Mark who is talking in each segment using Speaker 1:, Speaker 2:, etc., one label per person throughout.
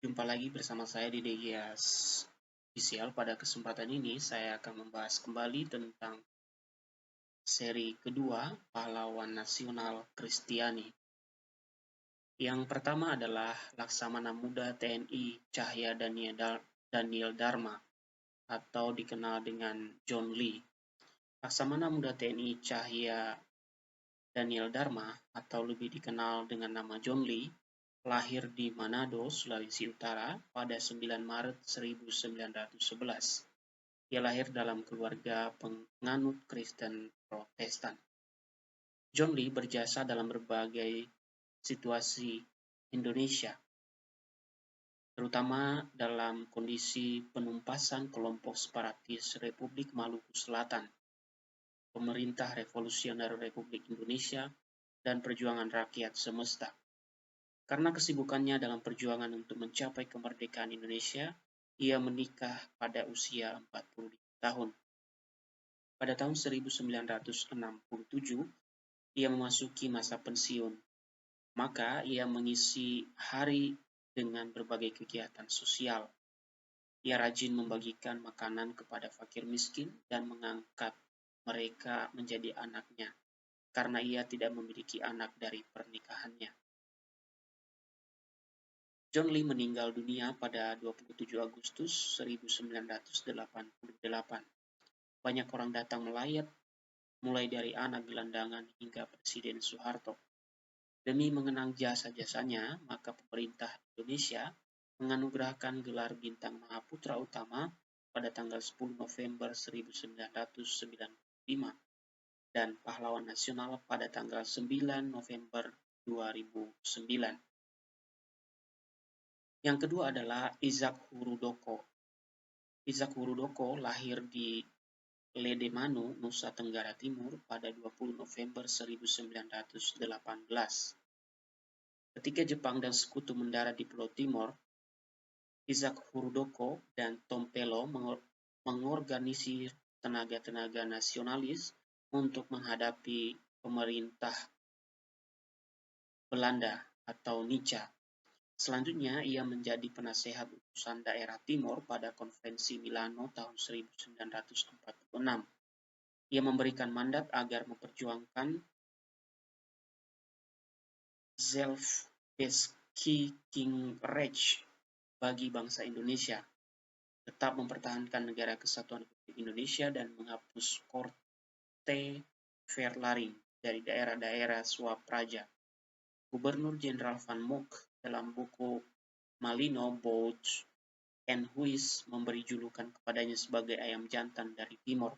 Speaker 1: Jumpa lagi bersama saya di DGS Official. Pada kesempatan ini saya akan membahas kembali tentang seri kedua Pahlawan Nasional Kristiani. Yang pertama adalah Laksamana Muda TNI Cahya Daniel Dharma atau dikenal dengan John Lee. Laksamana Muda TNI Cahya Daniel Dharma atau lebih dikenal dengan nama John Lee lahir di Manado, Sulawesi Utara pada 9 Maret 1911. Ia lahir dalam keluarga penganut Kristen Protestan. John Lee berjasa dalam berbagai situasi Indonesia, terutama dalam kondisi penumpasan kelompok separatis Republik Maluku Selatan, Pemerintah Revolusioner Republik Indonesia, dan perjuangan rakyat semesta. Karena kesibukannya dalam perjuangan untuk mencapai kemerdekaan Indonesia, ia menikah pada usia 45 tahun. Pada tahun 1967, ia memasuki masa pensiun. Maka ia mengisi hari dengan berbagai kegiatan sosial. Ia rajin membagikan makanan kepada fakir miskin dan mengangkat mereka menjadi anaknya, karena ia tidak memiliki anak dari pernikahannya. John Lee meninggal dunia pada 27 Agustus 1988. Banyak orang datang melayat, mulai dari anak gelandangan hingga Presiden Soeharto. Demi mengenang jasa-jasanya, maka pemerintah Indonesia menganugerahkan gelar Bintang Mahaputra Utama pada tanggal 10 November 1995 dan Pahlawan Nasional pada tanggal 9 November 2009. Yang kedua adalah Isaac Hurudoko. Isaac Hurudoko lahir di Ledemanu, Nusa Tenggara Timur pada 20 November 1918. Ketika Jepang dan Sekutu mendarat di Pulau Timor, Isaac Hurudoko dan Tom Pello mengorganisir tenaga-tenaga nasionalis untuk menghadapi pemerintah Belanda atau Nica. Selanjutnya, ia menjadi penasehat utusan daerah Timor pada Konferensi Milano tahun 1946. Ia memberikan mandat agar memperjuangkan Zelfbeskikingrecht bagi bangsa Indonesia, tetap mempertahankan negara kesatuan Republik Indonesia dan menghapus Korte Verlaring dari daerah-daerah suap Praja. Gubernur Jenderal Van Mock dalam buku Malino, Bouts and Huis memberi julukan kepadanya sebagai ayam jantan dari Timor.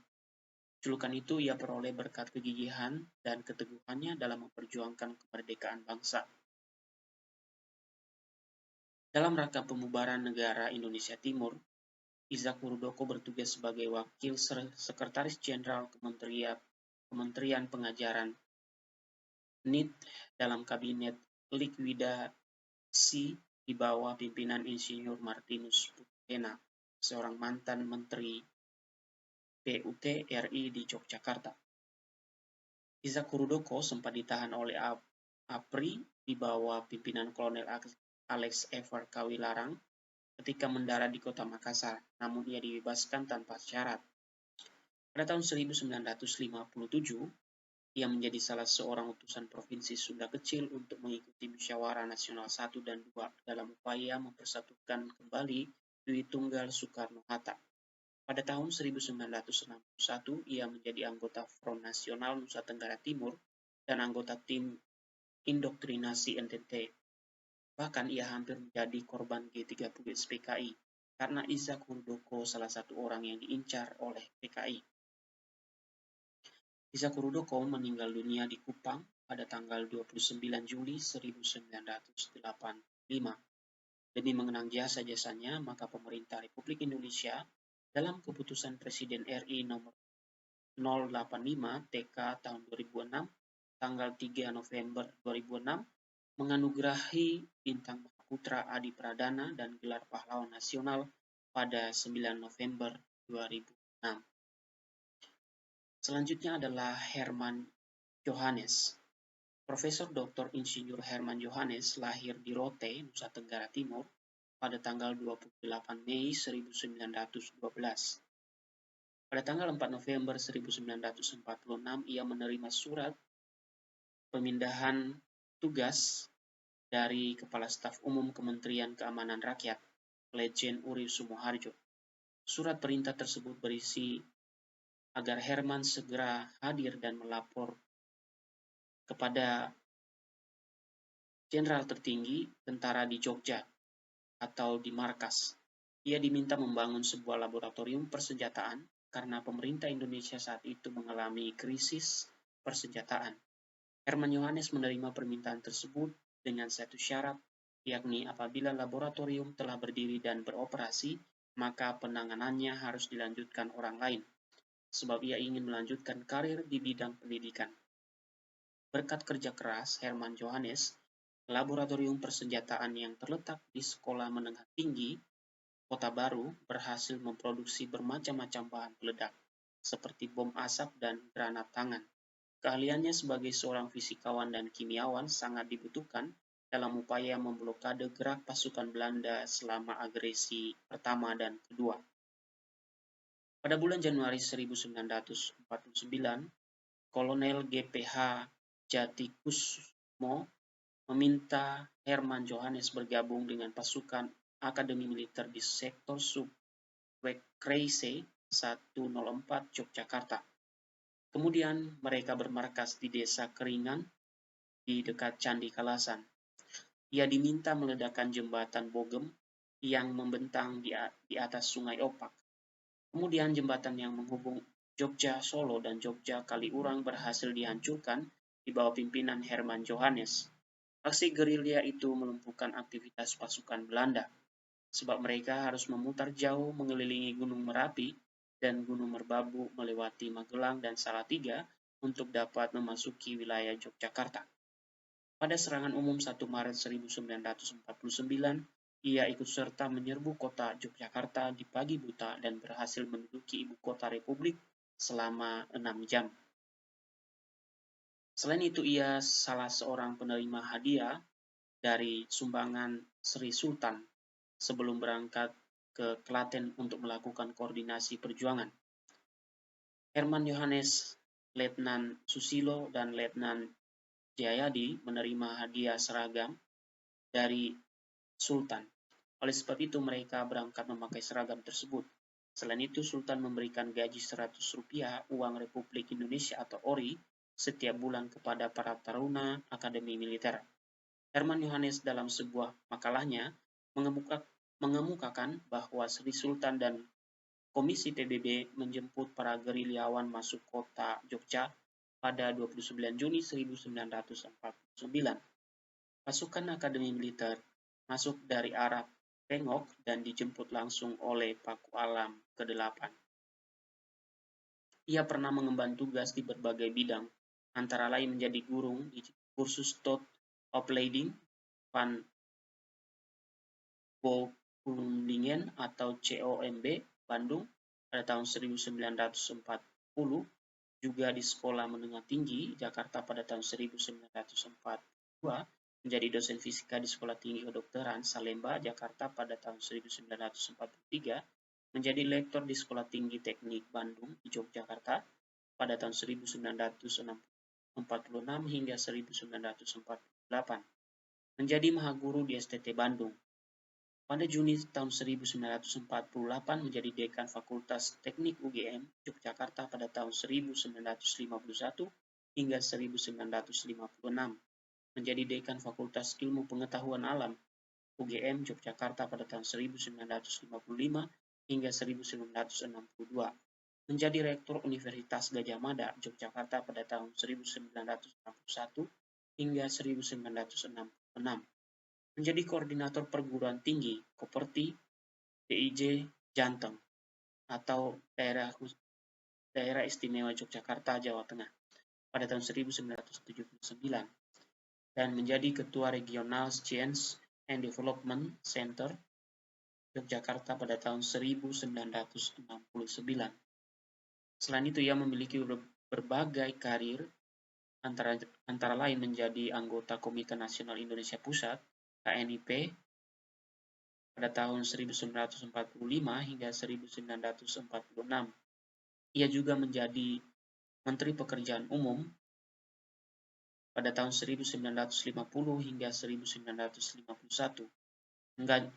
Speaker 1: Julukan itu ia peroleh berkat kegigihan dan keteguhannya dalam memperjuangkan kemerdekaan bangsa. Dalam rangka pembubaran negara Indonesia Timur, Isaac Hurudoko bertugas sebagai Wakil Sekretaris Jenderal Kementerian Pengajaran (NIT) dalam Kabinet Likuidasi di bawah pimpinan Insinyur Martinus Putena, seorang mantan Menteri PUT RI di Yogyakarta. Isaac Hurudoko sempat ditahan oleh APRI di bawah pimpinan Kolonel Alex Ever Kawilarang ketika mendarat di kota Makassar, namun ia dibebaskan tanpa syarat. Pada tahun 1957, ia menjadi salah seorang utusan Provinsi Sunda Kecil untuk mengikuti Musyawarah Nasional 1 dan 2 dalam upaya mempersatukan kembali Dwi Tunggal Soekarno-Hatta. Pada tahun 1961, ia menjadi anggota Front Nasional Nusa Tenggara Timur dan anggota tim indoktrinasi NTT. Bahkan ia hampir menjadi korban G30 SPKI karena Isaac Hurudoko salah satu orang yang diincar oleh PKI. Isaac Hurudoko meninggal dunia di Kupang pada tanggal 29 Juli 1985. Demi mengenang jasa-jasanya, maka pemerintah Republik Indonesia dalam keputusan Presiden RI nomor 085 TK tahun 2006, tanggal 3 November 2006, menganugerahi Bintang Mahaputra Adi Pradana dan gelar Pahlawan Nasional pada 9 November 2006. Selanjutnya adalah Herman Johannes. Profesor Dr. Insinyur Herman Johannes lahir di Rote, Nusa Tenggara Timur pada tanggal 28 Mei 1912. Pada tanggal 4 November 1946, ia menerima surat pemindahan tugas dari Kepala Staf Umum Kementerian Keamanan Rakyat, Lejen Urip Sumoharjo. Surat perintah tersebut berisi agar Herman segera hadir dan melapor kepada jenderal tertinggi tentara di Jogja atau di markas. Ia diminta membangun sebuah laboratorium persenjataan karena pemerintah Indonesia saat itu mengalami krisis persenjataan. Herman Yohanes menerima permintaan tersebut dengan satu syarat, yakni apabila laboratorium telah berdiri dan beroperasi, maka penanganannya harus dilanjutkan orang lain, sebab ia ingin melanjutkan karir di bidang pendidikan. Berkat kerja keras Herman Yohanes, laboratorium persenjataan yang terletak di Sekolah Menengah Tinggi Kota Baru berhasil memproduksi bermacam-macam bahan peledak, seperti bom asap dan granat tangan. Keahliannya sebagai seorang fisikawan dan kimiawan sangat dibutuhkan dalam upaya memblokade gerak pasukan Belanda selama agresi pertama dan kedua. Pada bulan Januari 1949, Kolonel GPH Jatikusmo meminta Herman Yohanes bergabung dengan pasukan Akademi Militer di sektor Subwekreise 104 Yogyakarta. Kemudian mereka bermarkas di Desa Keringan di dekat Candi Kalasan. Ia diminta meledakkan jembatan Bogem yang membentang di atas Sungai Opak. Kemudian jembatan yang menghubung Jogja Solo dan Jogja Kaliurang berhasil dihancurkan di bawah pimpinan Herman Yohanes. Aksi gerilya itu melumpuhkan aktivitas pasukan Belanda, sebab mereka harus memutar jauh mengelilingi Gunung Merapi dan Gunung Merbabu melewati Magelang dan Salatiga untuk dapat memasuki wilayah Yogyakarta. Pada serangan umum 1 Maret 1949, ia ikut serta menyerbu kota Yogyakarta di pagi buta dan berhasil menduduki ibu kota Republik selama 6 jam. Selain itu, ia salah seorang penerima hadiah dari sumbangan Sri Sultan sebelum berangkat ke Klaten untuk melakukan koordinasi perjuangan. Herman Yohanes, Letnan Susilo, dan Letnan Jayadi menerima hadiah seragam dari Sultan. Oleh sebab itu mereka berangkat memakai seragam tersebut. Selain itu, Sultan memberikan gaji Rp100 uang Republik Indonesia atau ORI setiap bulan kepada para taruna Akademi Militer. Herman Yohanes dalam sebuah makalahnya mengemukakan bahwa Sri Sultan dan Komisi PBB menjemput para gerilyawan masuk kota Jogja pada 29 Juni 1949. Pasukan Akademi Militer masuk dari arah Pengok dan dijemput langsung oleh Paku Alam ke-8. Ia pernah mengemban tugas di berbagai bidang, antara lain menjadi guru di kursus Tot Opleiding van Bouwkundigen atau COMB Bandung pada tahun 1940, juga di Sekolah Menengah Tinggi Jakarta pada tahun 1942, menjadi dosen fisika di Sekolah Tinggi Kedokteran Salemba, Jakarta pada tahun 1943, menjadi lektor di Sekolah Tinggi Teknik Bandung di Yogyakarta pada tahun 1946 hingga 1948, menjadi mahaguru di STT Bandung. Pada Juni tahun 1948 menjadi dekan Fakultas Teknik UGM Yogyakarta pada tahun 1951 hingga 1956. Menjadi dekan Fakultas Ilmu Pengetahuan Alam UGM Yogyakarta pada tahun 1955 hingga 1962. Menjadi Rektor Universitas Gadjah Mada Yogyakarta pada tahun 1961 hingga 1966. Menjadi Koordinator Perguruan Tinggi Koperti DIJ Janteng atau Daerah Istimewa Yogyakarta, Jawa Tengah pada tahun 1979. Dan menjadi Ketua Regional Science and Development Center Yogyakarta pada tahun 1969. Selain itu, ia memiliki berbagai karir, antara lain menjadi anggota Komite Nasional Indonesia Pusat, KNIP, pada tahun 1945 hingga 1946. Ia juga menjadi Menteri Pekerjaan Umum pada tahun 1950 hingga 1951,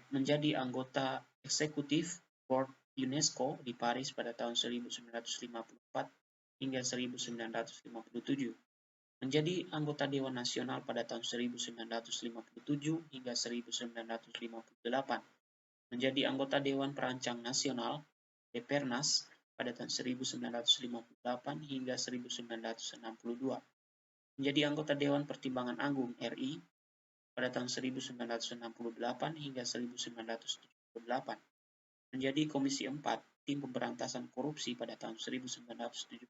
Speaker 1: menjadi anggota eksekutif Board UNESCO di Paris pada tahun 1954 hingga 1957, menjadi anggota Dewan Nasional pada tahun 1957 hingga 1958, menjadi anggota Dewan Perancang Nasional Depernas pada tahun 1958 hingga 1962, menjadi anggota Dewan Pertimbangan Agung RI pada tahun 1968 hingga 1978, menjadi Komisi 4 Tim Pemberantasan Korupsi pada tahun 1970,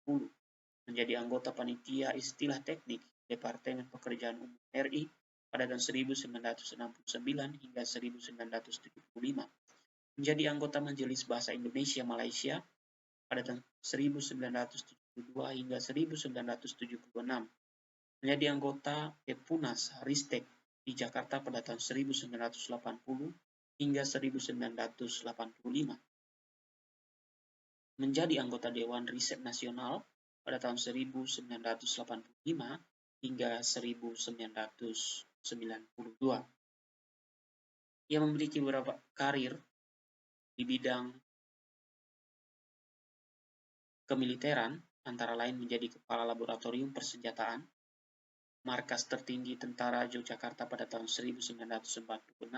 Speaker 1: menjadi anggota Panitia Istilah Teknik Departemen Pekerjaan Umum RI pada tahun 1969 hingga 1975, menjadi anggota Majelis Bahasa Indonesia Malaysia pada tahun 1972 hingga 1976, menjadi anggota Pepunas Ristek di Jakarta pada tahun 1980 hingga 1985, menjadi anggota Dewan Riset Nasional pada tahun 1985 hingga 1992. Ia memiliki beberapa karir di bidang kemiliteran, antara lain menjadi Kepala Laboratorium Persenjataan Markas Tertinggi Tentara Yogyakarta pada tahun 1946,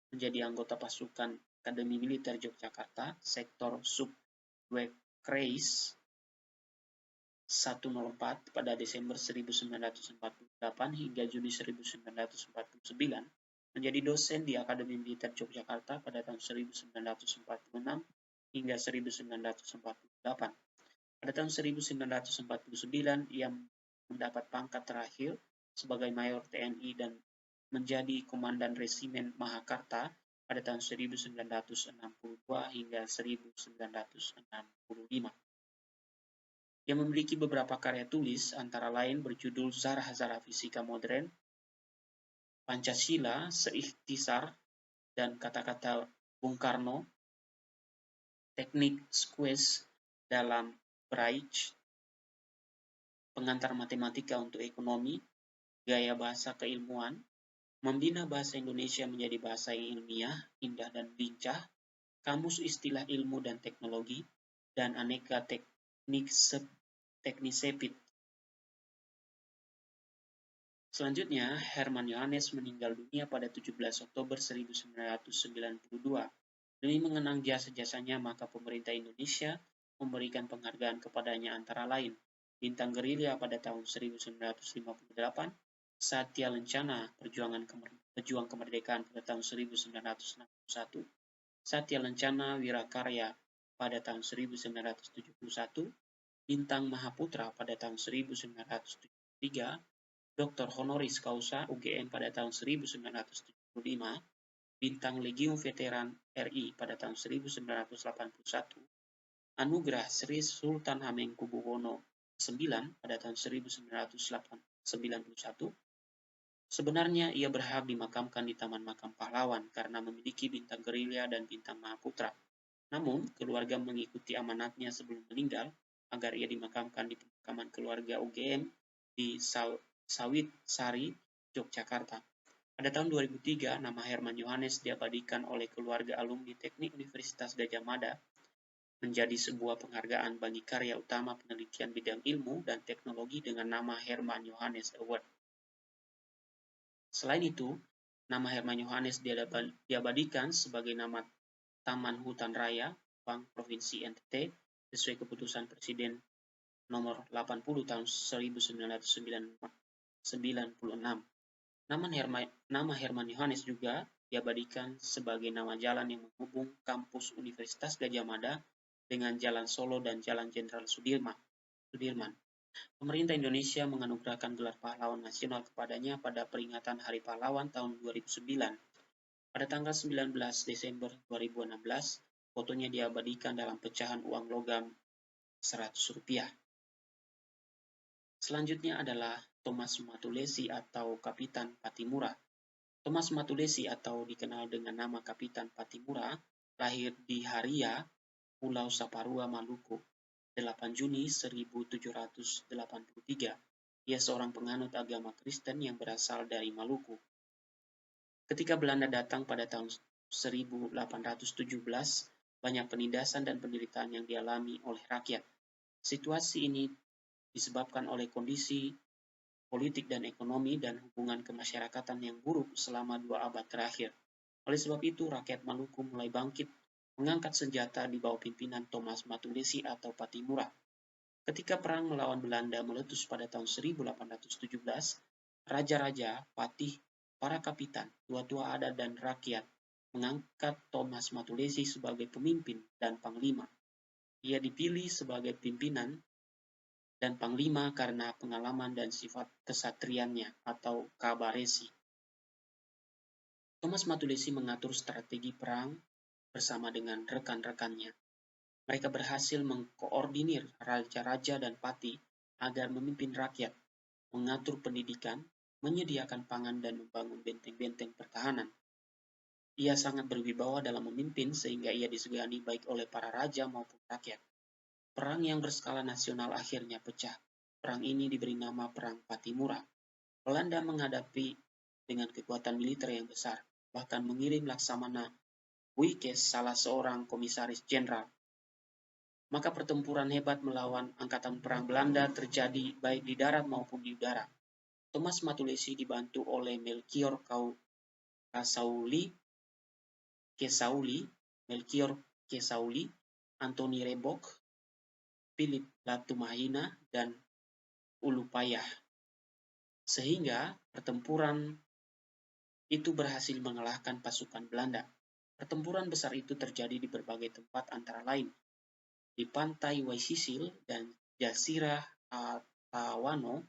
Speaker 1: menjadi anggota pasukan Akademi Militer Yogyakarta, Sektor Subwekreis 104 pada Desember 1948 hingga Juni 1949, menjadi dosen di Akademi Militer Yogyakarta pada tahun 1946 hingga 1948. Pada tahun 1949, ia mendapat pangkat terakhir sebagai Mayor TNI dan menjadi Komandan Resimen Mahakarta pada tahun 1962 hingga 1965. Ia memiliki beberapa karya tulis, antara lain berjudul Zarah-Zarah Fisika Modern, Pancasila Seikhtisar dan Kata-kata Bung Karno, Teknik Squeeze dalam Braille, Pengantar Matematika untuk Ekonomi, Gaya Bahasa Keilmuan, Membina Bahasa Indonesia menjadi Bahasa yang Ilmiah, Indah dan Lincah, Kamus Istilah Ilmu dan Teknologi, dan Aneka Teknisepit. Selanjutnya, Hermann Johannes meninggal dunia pada 17 Oktober 1992. Demi mengenang jasa-jasanya, maka pemerintah Indonesia memberikan penghargaan kepadanya, antara lain Bintang Gerilya pada tahun 1958, Satya Lencana Pejuang Kemerdekaan pada tahun 1961, Satya Lencana Wirakarya pada tahun 1971, Bintang Mahaputra pada tahun 1973, Dr. Honoris Causa UGM pada tahun 1975, Bintang Legiun Veteran RI pada tahun 1981, Anugerah Sri Sultan Hamengkubuwono IX pada tahun 1991. Sebenarnya ia berhak dimakamkan di Taman Makam Pahlawan karena memiliki Bintang Gerilya dan Bintang Mahaputra. Namun, keluarga mengikuti amanatnya sebelum meninggal agar ia dimakamkan di pemakaman keluarga UGM di Sawit Sari, Yogyakarta. Pada tahun 2003, nama Hermann Johannes diabadikan oleh keluarga alumni Teknik Universitas Gadjah Mada menjadi sebuah penghargaan bagi karya utama penelitian bidang ilmu dan teknologi dengan nama Hermann Johannes Award. Selain itu, nama Hermann Johannes diabadikan sebagai nama Taman Hutan Raya Bank Provinsi NTT sesuai keputusan Presiden nomor 80 tahun 1996. Nama Hermann Johannes juga diabadikan sebagai nama jalan yang menghubung kampus Universitas Gadjah Mada dengan Jalan Solo dan Jalan Jenderal Sudirman. Pemerintah Indonesia menganugerahkan gelar pahlawan nasional kepadanya pada peringatan Hari Pahlawan tahun 2009. Pada tanggal 19 Desember 2016, fotonya diabadikan dalam pecahan uang logam Rp100. Selanjutnya adalah Thomas Matulesi atau Kapitan Patimura. Thomas Matulesi atau dikenal dengan nama Kapitan Patimura lahir di Haria, Pulau Saparua, Maluku, 8 Juni 1783. Ia seorang penganut agama Kristen yang berasal dari Maluku. Ketika Belanda datang pada tahun 1817, banyak penindasan dan penderitaan yang dialami oleh rakyat. Situasi ini disebabkan oleh kondisi politik dan ekonomi dan hubungan kemasyarakatan yang buruk selama 2 abad terakhir. Oleh sebab itu, rakyat Maluku mulai bangkit, mengangkat senjata di bawah pimpinan Thomas Matulesi atau Patimura. Ketika perang melawan Belanda meletus pada tahun 1817, raja-raja, patih, para kapitan, tua-tua adat dan rakyat mengangkat Thomas Matulesi sebagai pemimpin dan panglima. Ia dipilih sebagai pimpinan dan panglima karena pengalaman dan sifat kesatriannya atau kabaresi. Thomas Matulesi mengatur strategi perang bersama dengan rekan-rekannya. Mereka berhasil mengkoordinir raja-raja dan patih agar memimpin rakyat, mengatur pendidikan, menyediakan pangan dan membangun benteng-benteng pertahanan. Ia sangat berwibawa dalam memimpin sehingga ia disegani baik oleh para raja maupun rakyat. Perang yang berskala nasional akhirnya pecah. Perang ini diberi nama Perang Patimura. Belanda menghadapi dengan kekuatan militer yang besar, bahkan mengirim Laksamana Wycke, salah seorang komisaris jenderal. Maka pertempuran hebat melawan angkatan perang Belanda terjadi baik di darat maupun di udara. Thomas Matulesi dibantu oleh Melchior Kesauli, Anthony Rebok, Philip Latumahina, dan Ulupayah. Sehingga pertempuran itu berhasil mengalahkan pasukan Belanda. Pertempuran besar itu terjadi di berbagai tempat antara lain di pantai Waisisil dan Jazirah Tawano,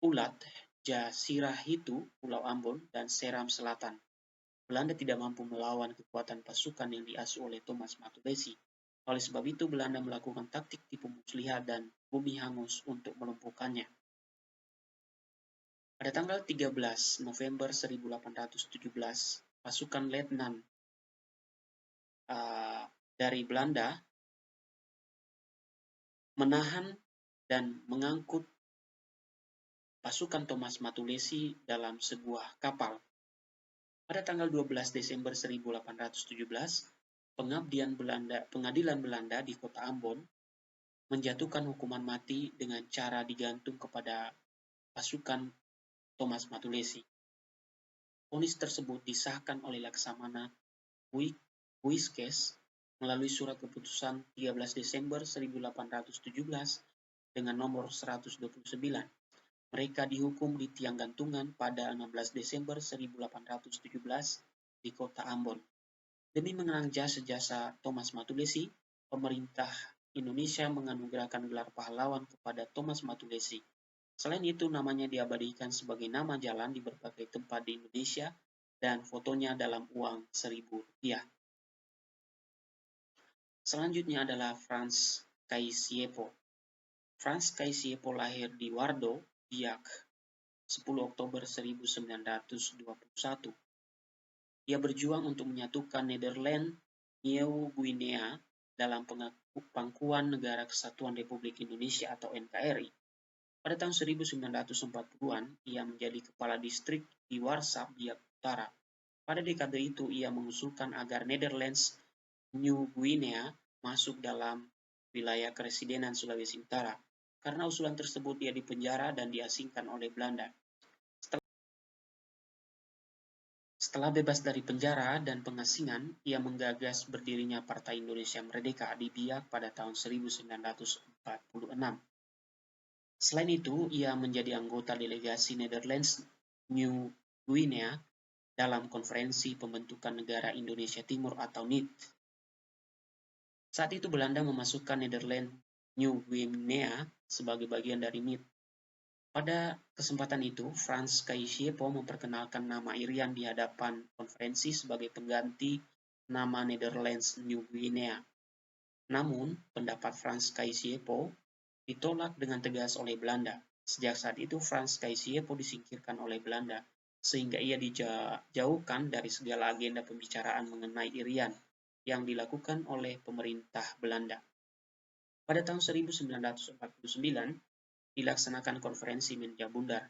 Speaker 1: Ulat, Jazirah Hitu, Pulau Ambon, dan Seram Selatan. Belanda tidak mampu melawan kekuatan pasukan yang diasuh oleh Thomas Matulesi. Oleh sebab itu, Belanda melakukan taktik tipu muslihat dan bumi hangus untuk melumpuhkannya. Pada tanggal 13 November 1817, pasukan letnan dari Belanda menahan dan mengangkut pasukan Thomas Matulesi dalam sebuah kapal. Pada tanggal 12 Desember 1817, pengadilan Belanda di kota Ambon menjatuhkan hukuman mati dengan cara digantung kepada pasukan Thomas Matulesi. Vonis tersebut disahkan oleh Laksamana Wycke melalui surat keputusan 13 Desember 1817 dengan nomor 129. Mereka dihukum di tiang gantungan pada 16 Desember 1817 di kota Ambon. Demi mengenang jasa-jasa Thomas Matulesi, pemerintah Indonesia menganugerahkan gelar pahlawan kepada Thomas Matulesi. Selain itu, namanya diabadikan sebagai nama jalan di berbagai tempat di Indonesia dan fotonya dalam uang Rp1.000. Selanjutnya adalah Frans Kaisiepo. Frans Kaisiepo lahir di Wardo, Biak, 10 Oktober 1921. Ia berjuang untuk menyatukan Nederland, New Guinea dalam pangkuan Negara Kesatuan Republik Indonesia atau NKRI. Pada tahun 1940-an, ia menjadi kepala distrik di Warsa, Biak Utara. Pada dekade itu, ia mengusulkan agar Netherlands, New Guinea masuk dalam wilayah Kepresidenan Sulawesi Utara. Karena usulan tersebut, ia dipenjara dan diasingkan oleh Belanda. Setelah bebas dari penjara dan pengasingan, ia menggagas berdirinya Partai Indonesia Merdeka di Biak pada tahun 1946. Selain itu, ia menjadi anggota delegasi Netherlands New Guinea dalam Konferensi Pembentukan Negara Indonesia Timur atau NIT. Saat itu Belanda memasukkan Netherlands New Guinea sebagai bagian dari NIT. Pada kesempatan itu, Frans Kaisiepo memperkenalkan nama Irian di hadapan konferensi sebagai pengganti nama Netherlands New Guinea. Namun, pendapat Frans Kaisiepo ditolak dengan tegas oleh Belanda. Sejak saat itu Frans Kaisiepo disingkirkan oleh Belanda, sehingga ia dijauhkan dari segala agenda pembicaraan mengenai Irian yang dilakukan oleh pemerintah Belanda. Pada tahun 1949, dilaksanakan konferensi Menjabundar.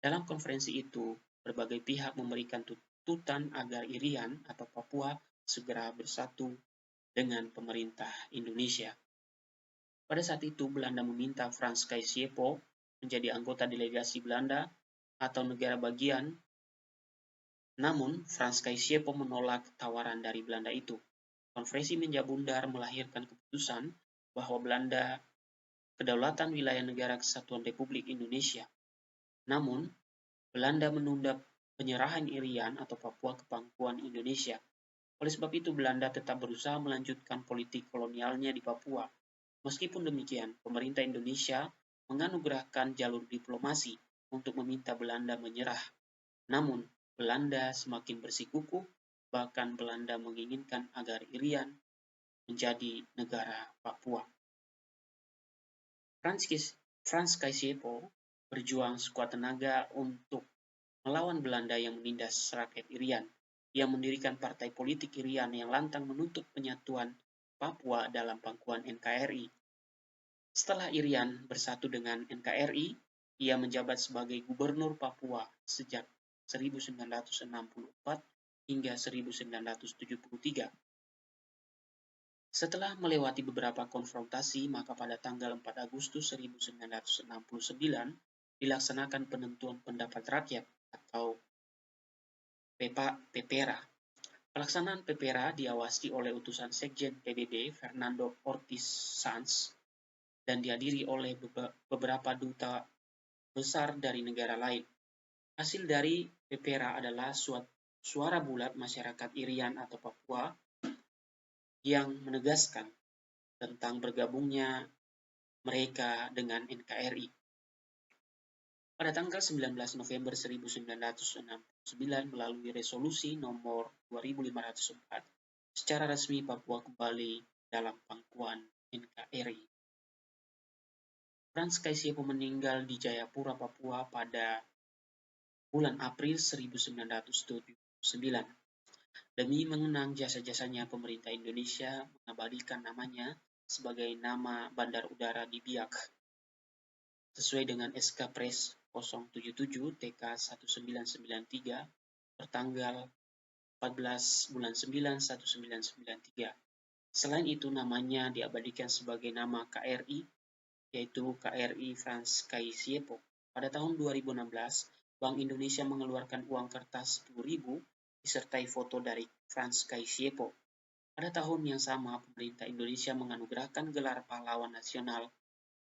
Speaker 1: Dalam konferensi itu, berbagai pihak memberikan tuntutan agar Irian atau Papua segera bersatu dengan pemerintah Indonesia. Pada saat itu, Belanda meminta Frans Kaisiepo menjadi anggota delegasi Belanda atau negara bagian. Namun, Frans Kaisiepo menolak tawaran dari Belanda itu. Konferensi Menjabundar melahirkan keputusan bahwa Belanda kedaulatan wilayah negara Kesatuan Republik Indonesia. Namun, Belanda menunda penyerahan Irian atau Papua ke pangkuan Indonesia. Oleh sebab itu, Belanda tetap berusaha melanjutkan politik kolonialnya di Papua. Meskipun demikian, pemerintah Indonesia menganugerahkan jalur diplomasi untuk meminta Belanda menyerah. Namun, Belanda semakin bersikukuh, bahkan Belanda menginginkan agar Irian menjadi negara Papua. Frans Kaisiepo berjuang sekuat tenaga untuk melawan Belanda yang menindas rakyat Irian. Ia mendirikan partai politik Irian yang lantang menuntut penyatuan Papua dalam pangkuan NKRI. Setelah Irian bersatu dengan NKRI, ia menjabat sebagai gubernur Papua sejak 1964 hingga 1973. Setelah melewati beberapa konfrontasi, maka pada tanggal 4 Agustus 1969 dilaksanakan penentuan pendapat rakyat atau PEPERA. Pelaksanaan PEPERA diawasi oleh utusan Sekjen PBB Fernando Ortiz Sanz dan dihadiri oleh beberapa duta besar dari negara lain. Hasil dari PEPERA adalah suara bulat masyarakat Irian atau Papua yang menegaskan tentang bergabungnya mereka dengan NKRI. Pada tanggal 19 November 1969 melalui resolusi nomor 2504, secara resmi Papua kembali dalam pangkuan NKRI. Frans Kaisiepo meninggal di Jayapura, Papua pada bulan April 1979. Demi mengenang jasa-jasanya, pemerintah Indonesia mengabadikan namanya sebagai nama bandar udara di Biak, sesuai dengan SK Pres 077 TK 1993 bertanggal 14 bulan 9 1993. Selain itu, namanya diabadikan sebagai nama KRI, yaitu KRI Frans Kaisiepo. Pada tahun 2016, Bank Indonesia mengeluarkan uang kertas 10.000 disertai foto dari Frans Kaisiepo. Pada tahun yang sama, pemerintah Indonesia menganugerahkan gelar pahlawan nasional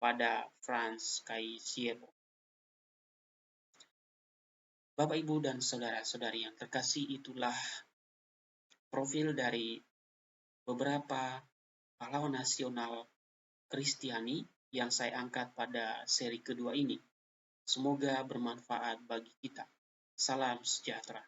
Speaker 1: pada Frans Kaisiepo. Bapak, Ibu, dan saudara-saudari yang terkasih, itulah profil dari beberapa pahlawan nasional Kristiani yang saya angkat pada seri kedua ini. Semoga bermanfaat bagi kita. Salam sejahtera.